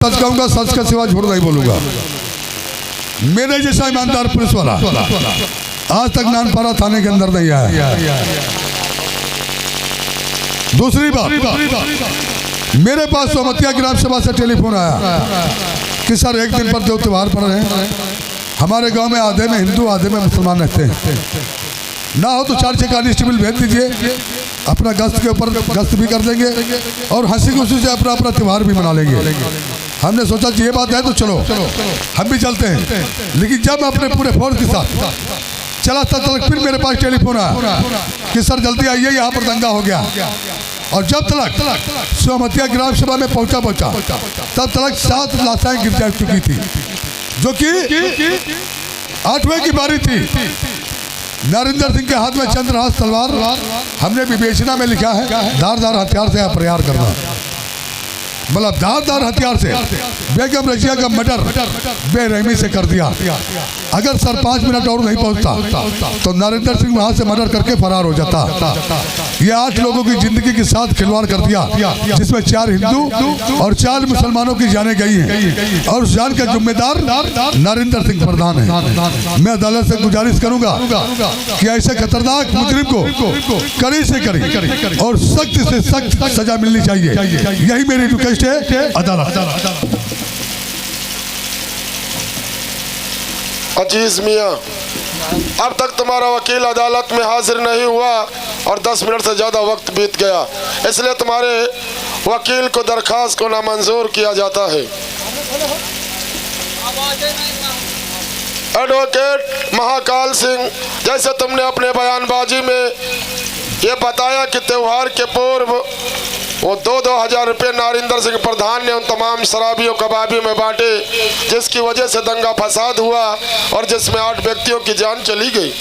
सच कहूंगा, सच के सिवा झूठ नहीं बोलूंगा। मेरे जैसा ईमानदार पुलिस वाला आज तक नानपारा थाने के अंदर नहीं आया। दूसरी बात, मेरे पास सोमतिया ग्राम सभा से टेलीफोन आया कि सर एक दिन पर जो त्योहार पड़ रहे हैं, हमारे गांव में आधे में हिंदू आधे में मुसलमान रहते हैं, ना हो तो 4 कांस्टेबल भेज दीजिए, अपना गश्त के ऊपर गश्त भी कर देंगे और हंसी खुशी से अपना अपना त्यौहार भी मना लेंगे। हमने सोचा कि ये बात है तो चलो हम भी चलते हैं। लेकिन जब मैं अपने पूरे फोर्स के साथ चला तक फिर मेरे पास टेलीफोन आया कि सर जल्दी आइए, यहाँ पर दंगा हो गया। और जब तक सोमतिया ग्राम सभा में पहुंचा तब तक 7 लाशें गिर जा चुकी थी, जो कि 8वें की बारी थी। नरेंद्र सिंह के हाथ में चंद्रहास तलवार, हमने विवेचना में लिखा है धारदार हथियार से प्रहार करना, मतलब धारदार हथियार से बेगम रजिया का मर्डर बेरहमी से कर दिया। अगर सर 5 मिनट और नहीं पहुंचता तो नरेंद्र सिंह वहां से मर्डर करके फरार हो जाता। ये 8 लोगों की जिंदगी के साथ खिलवाड़ कर दिया, जिसमें 4 हिंदू और 4 मुसलमानों की जानें गई हैं और उस जान का जिम्मेदार नरेंद्र सिंह प्रधान है। मैं अदालत से गुजारिश करूंगा कि ऐसे खतरनाक मुजरिम को कड़ी से कड़ी और सख्त से सख्त सजा मिलनी चाहिए। यही मेरी रिक्वेस्ट है अदालत। अजीज मियाँ, अब तक तुम्हारा वकील अदालत में हाजिर नहीं हुआ और 10 मिनट से ज़्यादा वक्त बीत गया, इसलिए तुम्हारे वकील को दरखास्त को नामंजूर किया जाता है। एडवोकेट महाकाल सिंह, जैसे तुमने अपने बयानबाजी में ये बताया कि त्योहार के पूर्व वो 2-2 हज़ार रुपये नरेंद्र सिंह प्रधान ने उन तमाम शराबियों कबाबियों में बांटे, जिसकी वजह से दंगा फसाद हुआ और जिसमें 8 व्यक्तियों की जान चली गई।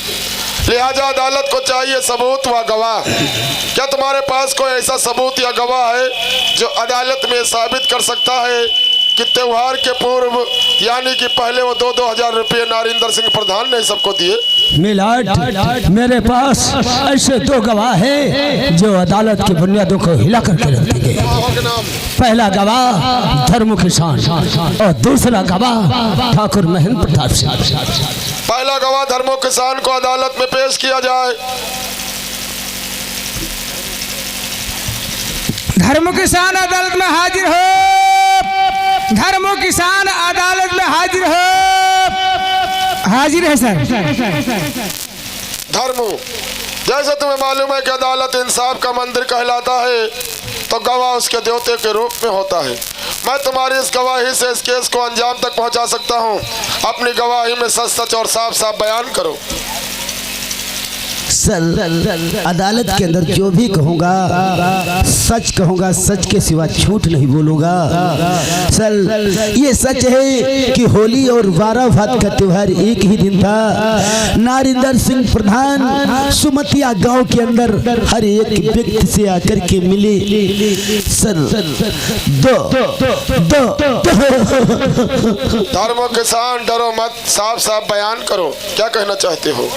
लिहाजा अदालत को चाहिए सबूत व गवाह। क्या तुम्हारे पास कोई ऐसा सबूत या गवाह है जो अदालत में साबित कर सकता है कि त्योहार के पूर्व यानी कि पहले वो 2-2 हज़ार रुपये नरेंद्र सिंह प्रधान ने सबको दिए? मिलाड, मेरे पास ऐसे 2 गवाह हैं जो अदालत की बुनियादों को हिला करके रख देंगे। पहला गवाह धर्म किसान और दूसरा गवाह ठाकुर महेंद्र प्रताप सिंह। पहला गवाह धर्मो किसान को अदालत में पेश किया जाए। धर्म किसान अदालत में हाजिर हो। धर्म किसान अदालत में हाजिर हो। हाजिर है सर। धर्मो, जैसे तुम्हें मालूम है कि अदालत इंसाफ का मंदिर कहलाता है, तो गवाह उसके देवते के रूप में होता है। मैं तुम्हारी इस गवाही से इस केस को अंजाम तक पहुंचा सकता हूं। अपनी गवाही में सच सच और साफ साफ बयान करो। सर, अदालत के अंदर जो भी कहूँगा सच कहूँगा, सच के सिवा झूठ नहीं बोलूँगा। सर, ये सच है कि होली और 12 भात का त्योहार एक ही दिन था। नरेंद्र सिंह प्रधान सुमतिया गांव के अंदर हर एक व्यक्ति से आकर के मिले। सर, दो धर्मो किसान, डरो मत, साफ साफ बयान करो, क्या कहना चाहते हो?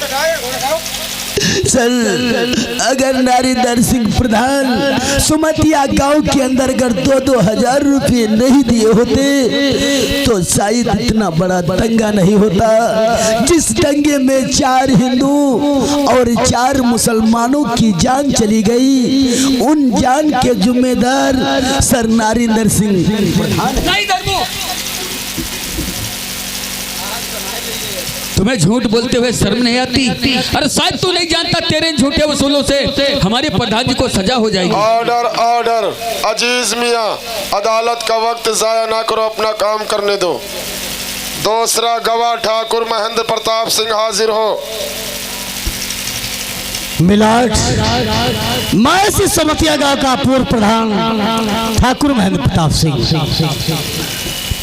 सर, अगर नरेंद्र सिंह प्रधान सुमतिया गांव के अंदर अगर 2-2 हज़ार रुपये नहीं दिए होते तो शायद इतना बड़ा दंगा नहीं होता। जिस दंगे में 4 हिंदू और 4 मुसलमानों की जान चली गई, उन जान के जिम्मेदार सर नरेंद्र सिंह प्रधान। तुम्हें झूठ बोलते हुए शर्म नहीं आती? अरे शायद तू नहीं जानता तेरे झूठे वसूलों से हमारे प्रधान जी को सजा हो जाएगी। Order, order. अजीज मियाँ, अदालत का वक्त जाया ना करो, अपना काम करने दो। दूसरा गवाह ठाकुर महेंद्र प्रताप सिंह हाजिर हो। मिलाट, मैं इस समतिया गांव का पूर्व प्रधान ठाकुर महेंद्र प्रताप सिंह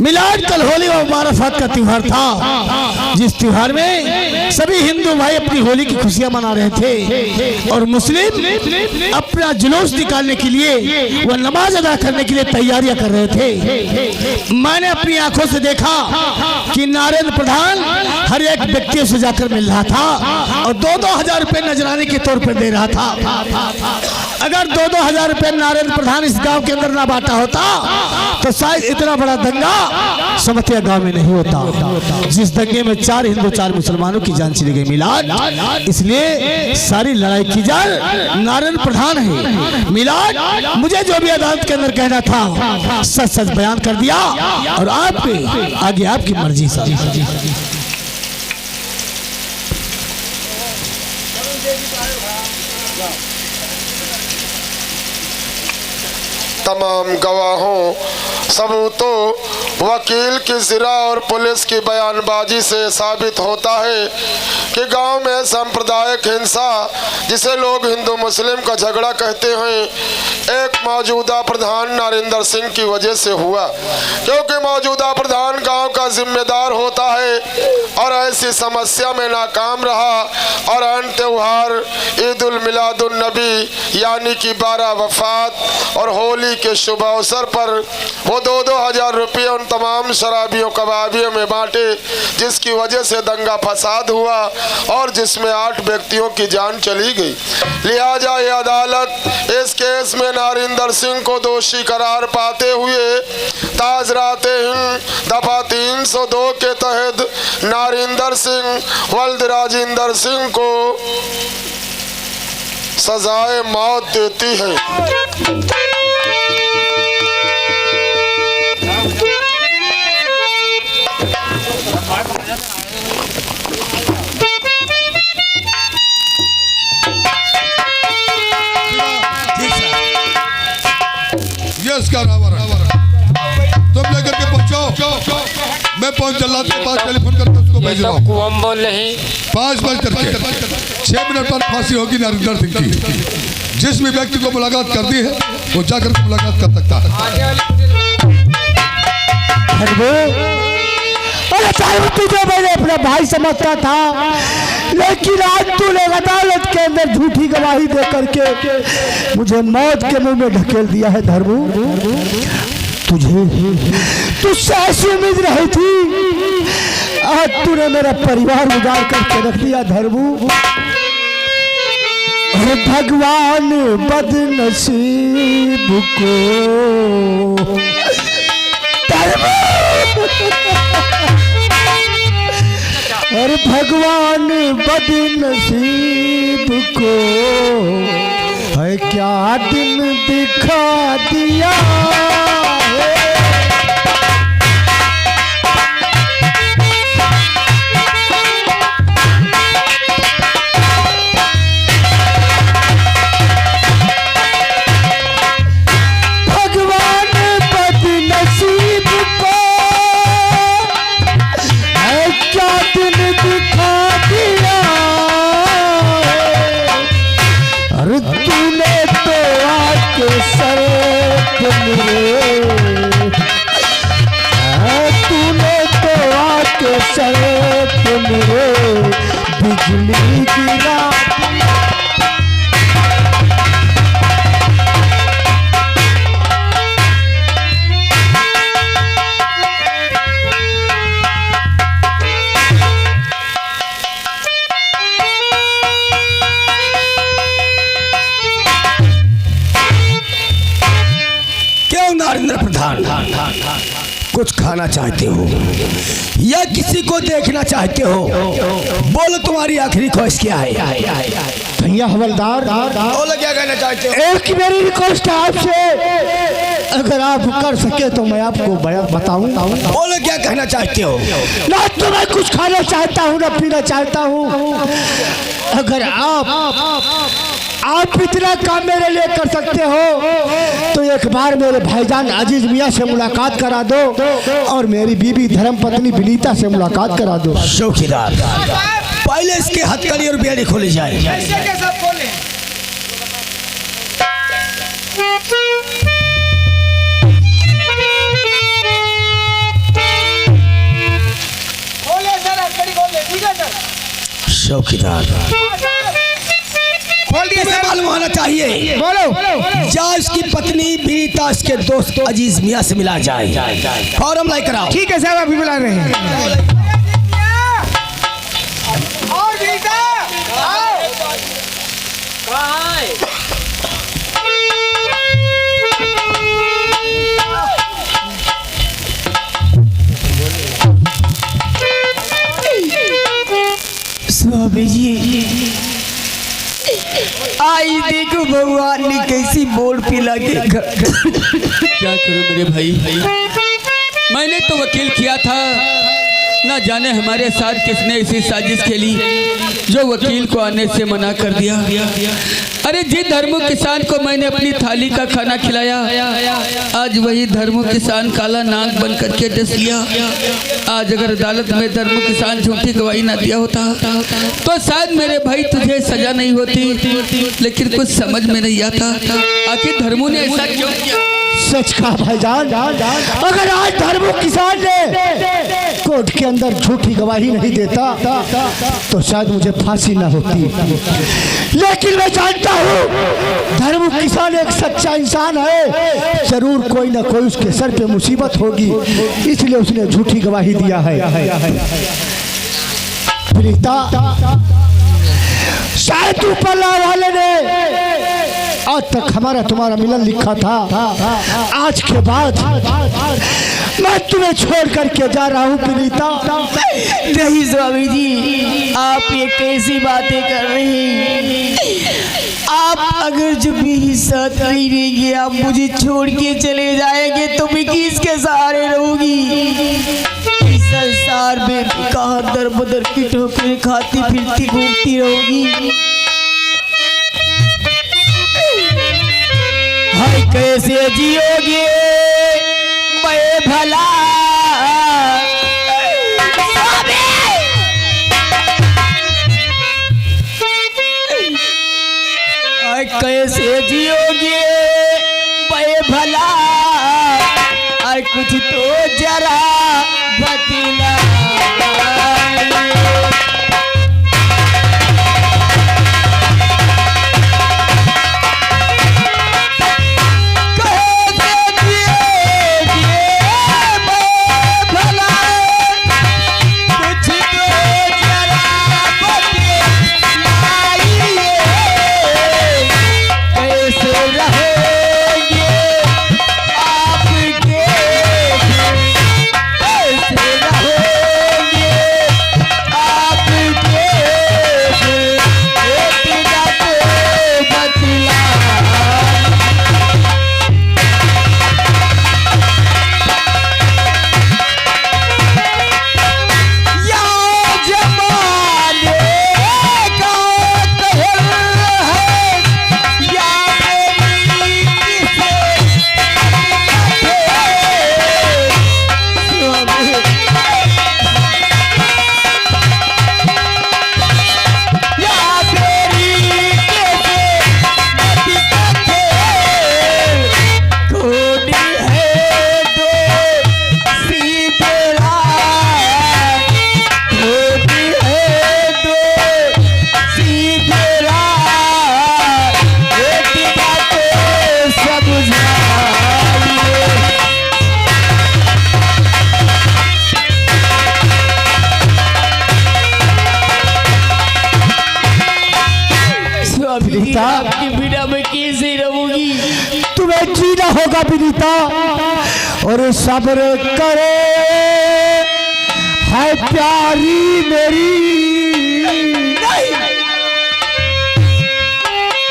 मिलाद कल होली और मुबारक का त्योहार था, जिस त्योहार में सभी हिंदू भाई अपनी होली की खुशियां मना रहे थे और मुस्लिम अपना जुलूस निकालने के लिए वह नमाज अदा करने के लिए तैयारियां कर रहे थे। मैंने अपनी आंखों से देखा कि नरेंद्र प्रधान हर एक व्यक्ति से जाकर मिल रहा था और 2-2 हजार रुपए नजराने के तौर पर दे रहा था। अगर 2-2 हजार रुपए नरेंद्र प्रधान इस गांव के अंदर ना बांटा होता तो शायद इतना बड़ा दंगा समतिया गांव में नहीं होता, जिस दंगे में 4 हिंदू 4 मुसलमानों की जान चली गई। मिलाद इसलिए सारी लड़ाई की जान नरेंद्र प्रधान है। मिलाद मुझे जो भी अदालत के अंदर कहना था सच सच बयान कर दिया और आप पे आगे आपकी मर्जी साहब। तमाम गवाहों, सबूतों, वकील की जिरा और पुलिस की बयानबाजी से साबित होता है कि गांव में सांप्रदायिक हिंसा, जिसे लोग हिंदू मुस्लिम का झगड़ा कहते हैं, एक मौजूदा प्रधान नरेंद्र सिंह की वजह से हुआ, क्योंकि मौजूदा प्रधान गांव का जिम्मेदार होता है और ऐसी समस्या में नाकाम रहा और अन त्योहार ईद उल मिलादुन नबी यानी कि 12 वफात और होली के शुभ अवसर पर वो 2-2 हजार रुपये उन तमाम शराबियों कबाबियों में बांटे, जिसकी वजह से दंगा फसाद हुआ और जिसमें 8 व्यक्तियों की जान चली गई। लिहाजा ये अदालत इस केस में नरेंद्र सिंह को दोषी करार पाते हुए ताजरात हिंद दफा 302 के तहत नरेंद्र सिंह वल्द राजेंद्र सिंह को सजाए मौत देती है। तुम लेकर के पहुंचो, मैं पहुंच जल्लाद के पास टेलीफोन करके उसको भेज रहा हूँ। 5 बज करके 6 मिनट पर फांसी होगी नरेंद्र सिंह की। जिस भी व्यक्ति को मुलाकात कर दी है वो जाकर मुलाकात कर सकता है। अरे तुझे मैंने अपना भाई समझता था, लेकिन आज तूने अदालत के अंदर झूठी गवाही दे करके मुझे मौत के मुंह में ढकेल दिया है। धर्मू तुझसे ऐसी उम्मीद रही थी, आज तूने मेरा परिवार उजाड़ करके रख दिया। धर्मू भगवान बदनसीब को और भगवान बदनसीब को है क्या दिन दिखा दिया। तूने तो आके सर पे मेरे बिजली गिरा। नरेंद्र प्रधान, कुछ खाना चाहते हो या किसी को देखना चाहते हो? बोलो, तुम्हारी आखिरी ख्वाहिश क्या है? भैया हवलदार, बोलो क्या कहना चाहते हो? एक मेरी रिक्वेस्ट है आपसे, अगर आप कर सके तो मैं आपको बताऊं। बोलो क्या कहना चाहते हो? ना तो मैं कुछ खाना चाहता हूँ ना पीना चाहता हूँ। अगर आप इतना काम मेरे लिए कर सकते हो तो एक बार मेरे भाईजान अजीज मियाँ से मुलाकात करा दो और मेरी बीबी धर्म पत्नी विनीता से मुलाकात करा दो। चौकीदार, पहले इसके हथकड़ी और बेड़ी खोली जाए। चौकीदार बोल दिए तुम्हें सर। मालूम होना चाहिए, बोलो। जा इसकी पत्नी बीता इसके दोस्त अजीज मियाँ से मिला जाए। फॉर्म लाई कराओ। ठीक है साहब, अभी बुला रहे हैं। और बीता, आओ। स्वामी जी, आई देखो भगवान ने कैसी बोल पिला के क्या करूं मेरे भाई, मैंने तो वकील किया था, ना जाने हमारे साथ किसने ऐसी साजिश खेली जो वकील को आने से मना कर दिया। अरे जिस धर्मू किसान को मैंने अपनी थाली का खाना खिलाया, आज वही धर्मू किसान काला नाग बन करके डस लिया। आज अगर अदालत में धर्मू किसान झूठी गवाही ना दिया होता तो शायद मेरे भाई तुझे सजा नहीं होती, लेकिन कुछ समझ में नहीं आता आखिर धर्मू ने ऐसा क्यों किया। सच कहा भाईजान, अगर आज धर्मू किसान ने कोर्ट के अंदर झूठी गवाही नहीं देता तो शायद मुझे फांसी ना होती, लेकिन मैं जानता हूँ धर्मू किसान एक सच्चा इंसान है, जरूर कोई ना कोई उसके सर पे मुसीबत होगी, इसलिए उसने झूठी गवाही दिया है। प्रीता, शायद ऊपर वाले ने आज तक हमारा तुम्हारा मिलन लिखा था, आज के बाद मैं तुम्हें छोड़ करके जा रहा हूँ प्रीता। नहीं स्वामी जी, आप ये कैसी बातें कर रही हैं? आप अगर जब मेरी साथ नहीं रहेंगे, आप मुझे छोड़ के चले जाएंगे तो मैं किसके सहारे रहूंगी? इस संसार में कहाँ दर बदर की ठोकरें खाती फिरती घूमती रहूंगी। हाय कैसे जियोगे मैं भला, कैसे जियोगे मैं भला, और कुछ तो जरा बतला। आपके बिना मैं कैसे रहूंगी? तुम्हें जीना होगा विनीता, और सब्र करे है प्यारी मेरी,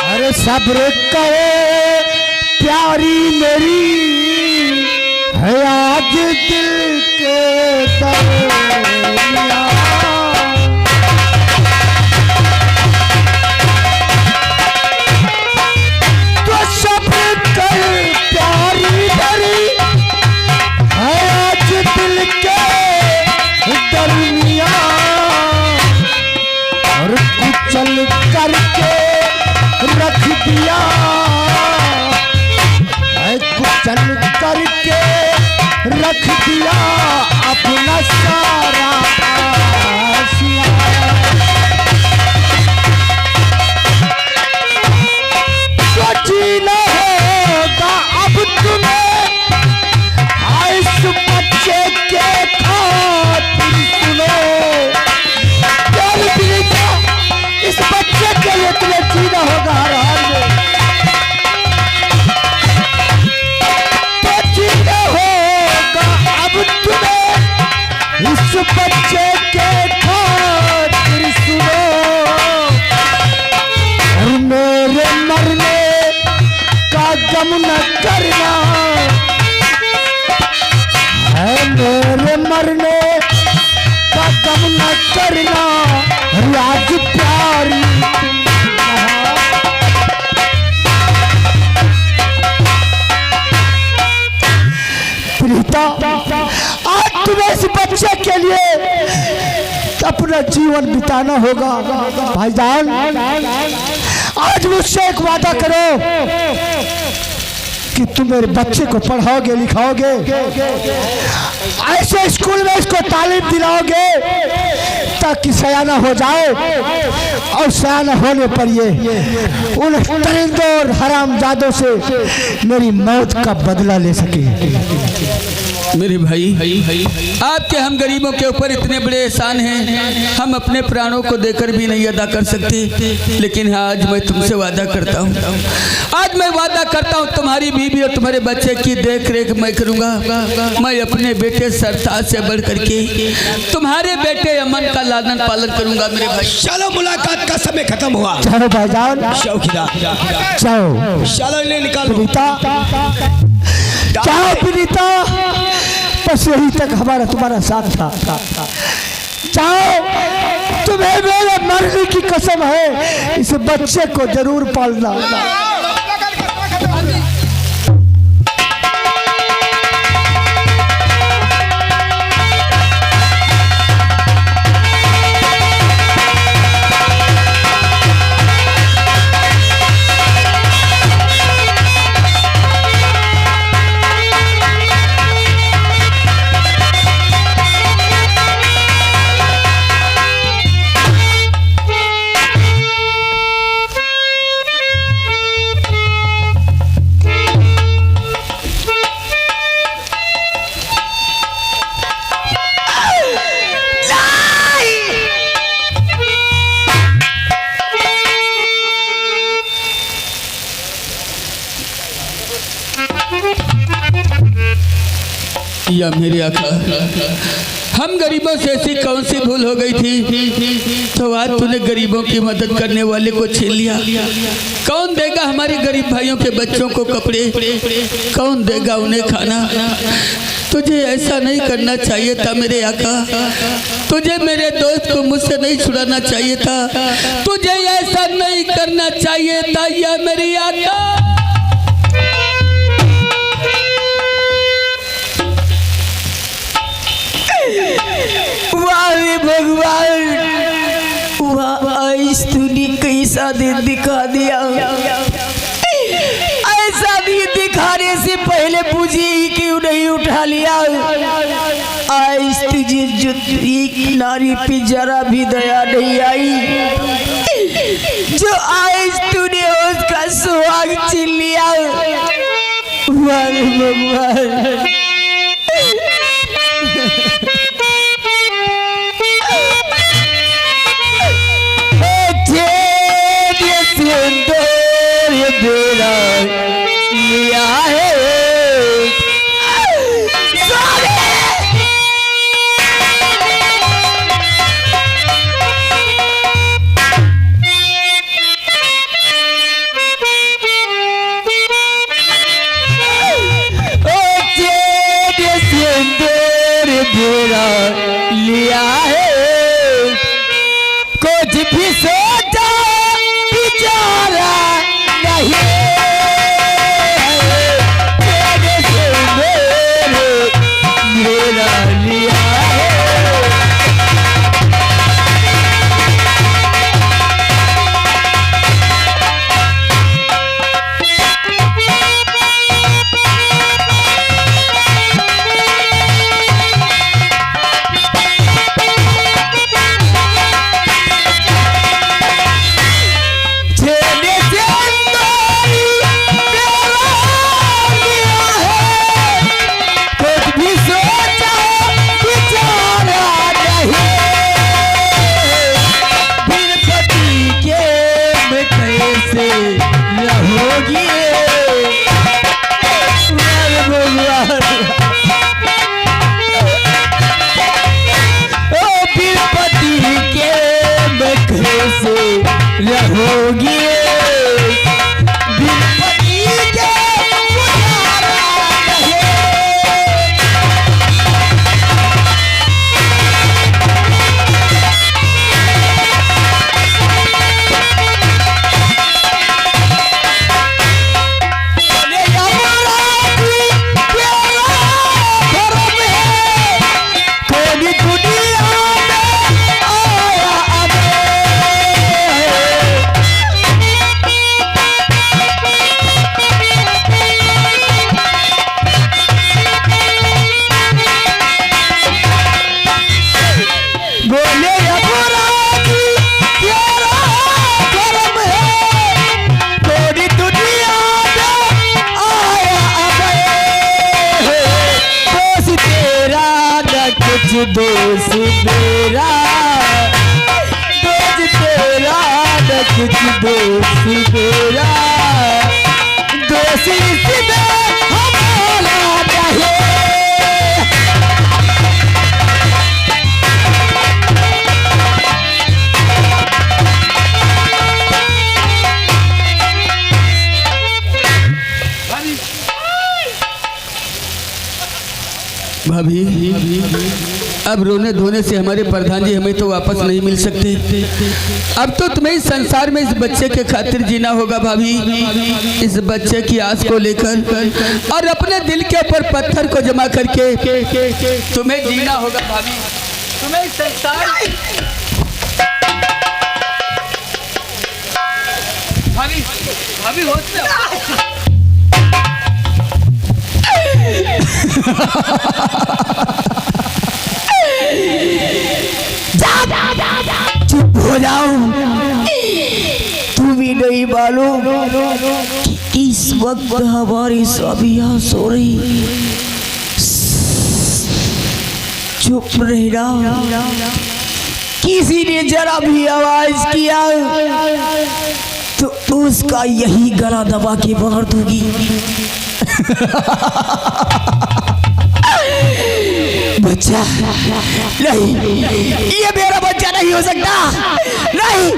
अरे सब्र करे प्यारी मेरी, है आज दिल के दरमियां। चल करके रख दिया, चल करके रख दिया अपना सारा आसिया। बच्चे के खातिर सुनो, और मेरे मरने का गम न करना है, मेरे मरने का गम न करना, राज प्यारी प्रीता, आज तुम्हें इस बच्चे के लिए अपना जीवन बिताना होगा। भाईजान, आज मुझसे एक वादा करो कि तुम मेरे बच्चे को पढ़ाओगे लिखाओगे, ऐसे स्कूल में इसको तालीम दिलाओगे ताकि सयाना हो जाए, और सयाना होने पर ये उन दरिंदों और हरामजादों से मेरी मौत का बदला ले सके। मेरे भाई, आपके हम गरीबों के ऊपर इतने बड़े एहसान हैं, हम अपने प्राणों को देकर भी नहीं अदा कर सकते। लेकिन आज मैं तुमसे वादा करता हूँ, आज मैं वादा करता हूँ तुम्हारी बीवी और तुम्हारे बच्चे की देख रेख मैं करूँगा। मैं अपने बेटे सरताज से बढ़ करके तुम्हारे बेटे अमन का लालन पालन करूँगा। मेरे भाई, चलो मुलाकात का समय खत्म हुआ। चलो भाईजान, शौकीदार चलो चलो इन्हें निकालो। प्रीता, जाओ प्रीता, बस यही तक हमारा तुम्हारा साथ था। जाओ, तुम्हें मेरे मरने की कसम है, इस बच्चे को जरूर पालना। या मेरे आका, हम गरीबों से ऐसी कौन सी भूल हो गई थी तो आज तूने गरीबों की मदद करने वाले को छीन लिया। कौन देगा हमारे गरीब भाइयों के बच्चों को कपड़े, कौन देगा उन्हें खाना। तुझे ऐसा नहीं करना चाहिए था मेरे आका, तुझे मेरे दोस्त को मुझसे नहीं छुड़ाना चाहिए था, तुझे ऐसा नहीं करना चाहिए था या मेरे आका। वाह भगवान, वाह तूने कैसा दिन दिखा दिया। ऐसा दिन दिखाने से पहले मुझे ही क्यों नहीं उठा लिया। आज तुझे जो एक नारी पे जरा भी दया नहीं आई, जो आज तूने उसका सुहाग छीन लिया। वाह भगवान, लिया है लिया है, कुछ भी सोचा बिचारा नहीं। कुछ दोष मेरा, दोष तेरा न कुछ दोष मेरा, दोष इसमें हमारा नहीं। भाभी अब रोने धोने से हमारे प्रधान जी हमें तो वापस नहीं मिल सकते। अब तो तुम्हें इस संसार में इस बच्चे के खातिर जीना होगा भाभी। इस बच्चे की आस को लेकर और अपने दिल के ऊपर पत्थर को जमा करके तुम्हें जीना होगा भाभी। तुम्हें इस संसार भाभी भाभी होश में चुप हो जाओ। तू भी नहीं मालूम कि इस वक्त हमारी स्वाभिया सो रही। चुप रहना। किसी ने जरा भी आवाज किया तो उसका यही गला दबा के मार दूंगी। बच्चा नहीं, ये मेरा बच्चा नहीं हो सकता। नहीं,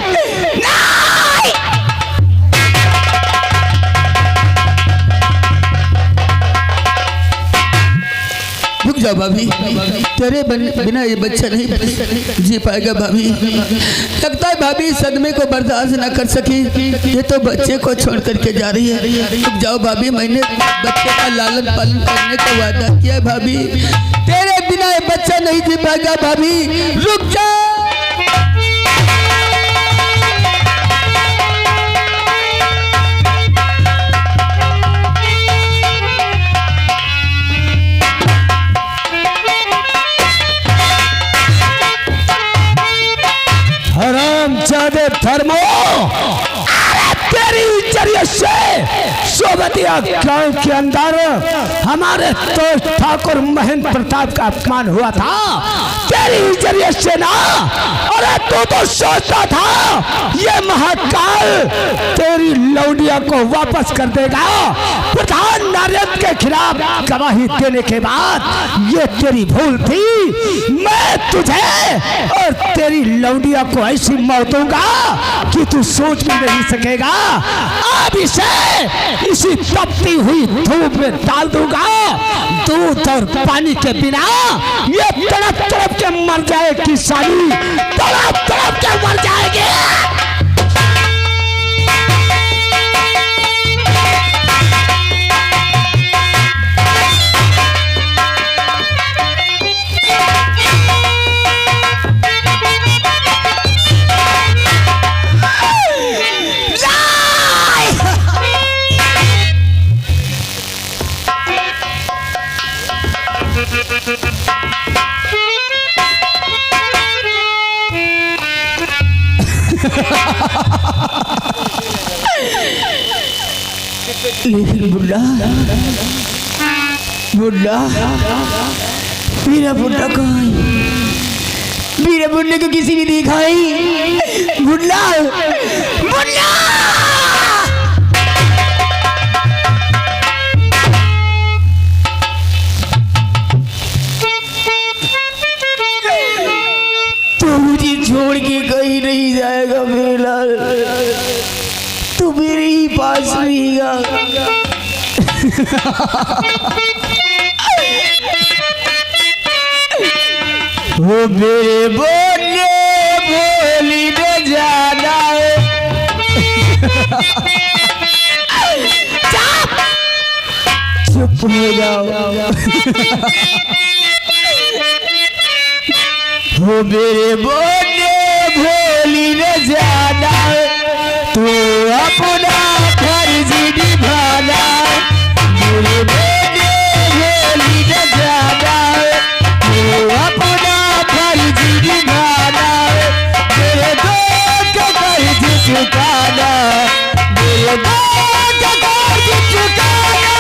नहीं। रुक जाओ भाभी, तेरे बिना ये बच्चा नहीं जी पाएगा भाभी। लगता है भाभी सदमे को बर्दाश्त न कर सकी, ये तो बच्चे को छोड़ करके जा रही है। रुक जाओ भाभी, मैंने बच्चे का लालन पालन करने का वादा किया है भाभी। तेरे बिना ये बच्चा नहीं जी पाएगा भाभी, रुक जाओ। हरामजादे धर्मो, तेरी जरिए से सोबतिया गांव के अंदर हमारे दोस्त ठाकुर महेंद्र प्रताप का अपमान हुआ था। तेरी जरिए से ना। अरे तू तो सोचता था ये महाकाल तेरी लौंडिया को वापस कर देगा। प्रधान नारद के खिलाफ गवाही देने के बाद ये तेरी भूल थी। मैं तुझे और तेरी लौंडिया को ऐसी मौत दूंगा कि तू सोच भी नहीं सकेगा। अब इसी तपती हुई धूप में डाल दूंगा। दूध और पानी के बिना ये तड़प तड़प के मर जाए किसानी, तड़प तड़प के मर जाएगी। लेकिन बुढ़ा बुढ़ा मेरा बुढ़ा कहाँ है? मेरे बुढ़े को किसी ने देखा है? बुढ़ा बुढ़ा तो मुझे छोड़ के कहीं नहीं जाएगा मेरा, तू मेरे ही पास रहेगा। वो मेरे बोले बोली न जाना। चुप हो जाओ। वो मेरे बोले बोली न जाना, तू अपना फर्ज निभाना। मेरे बोले बोली न जाना, तू अपना फर्ज निभाना। मेरे दोस्त का फर्ज चुकाना, मेरे दोस्त का फर्ज चुकाना।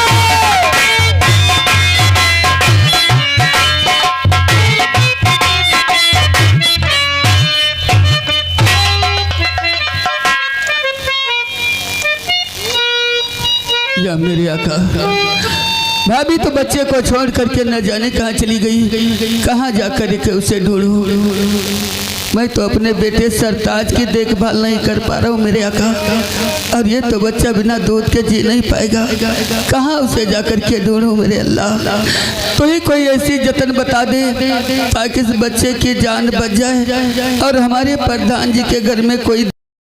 या मेरे आका, भाभी तो बच्चे को छोड़ करके न जाने कहाँ चली गई, कहाँ जा कर के उसे ढूंढूं। मैं तो अपने बेटे सरताज की देखभाल नहीं कर पा रहा हूँ मेरे आका, और ये तो बच्चा बिना दूध के जी नहीं पाएगा, कहाँ उसे जा कर के ढूंढूं मेरे अल्लाह। तो ही कोई ऐसी जतन बता दे ताकि इस बच्चे की जान बच जाए और हमारे प्रधान जी के घर में कोई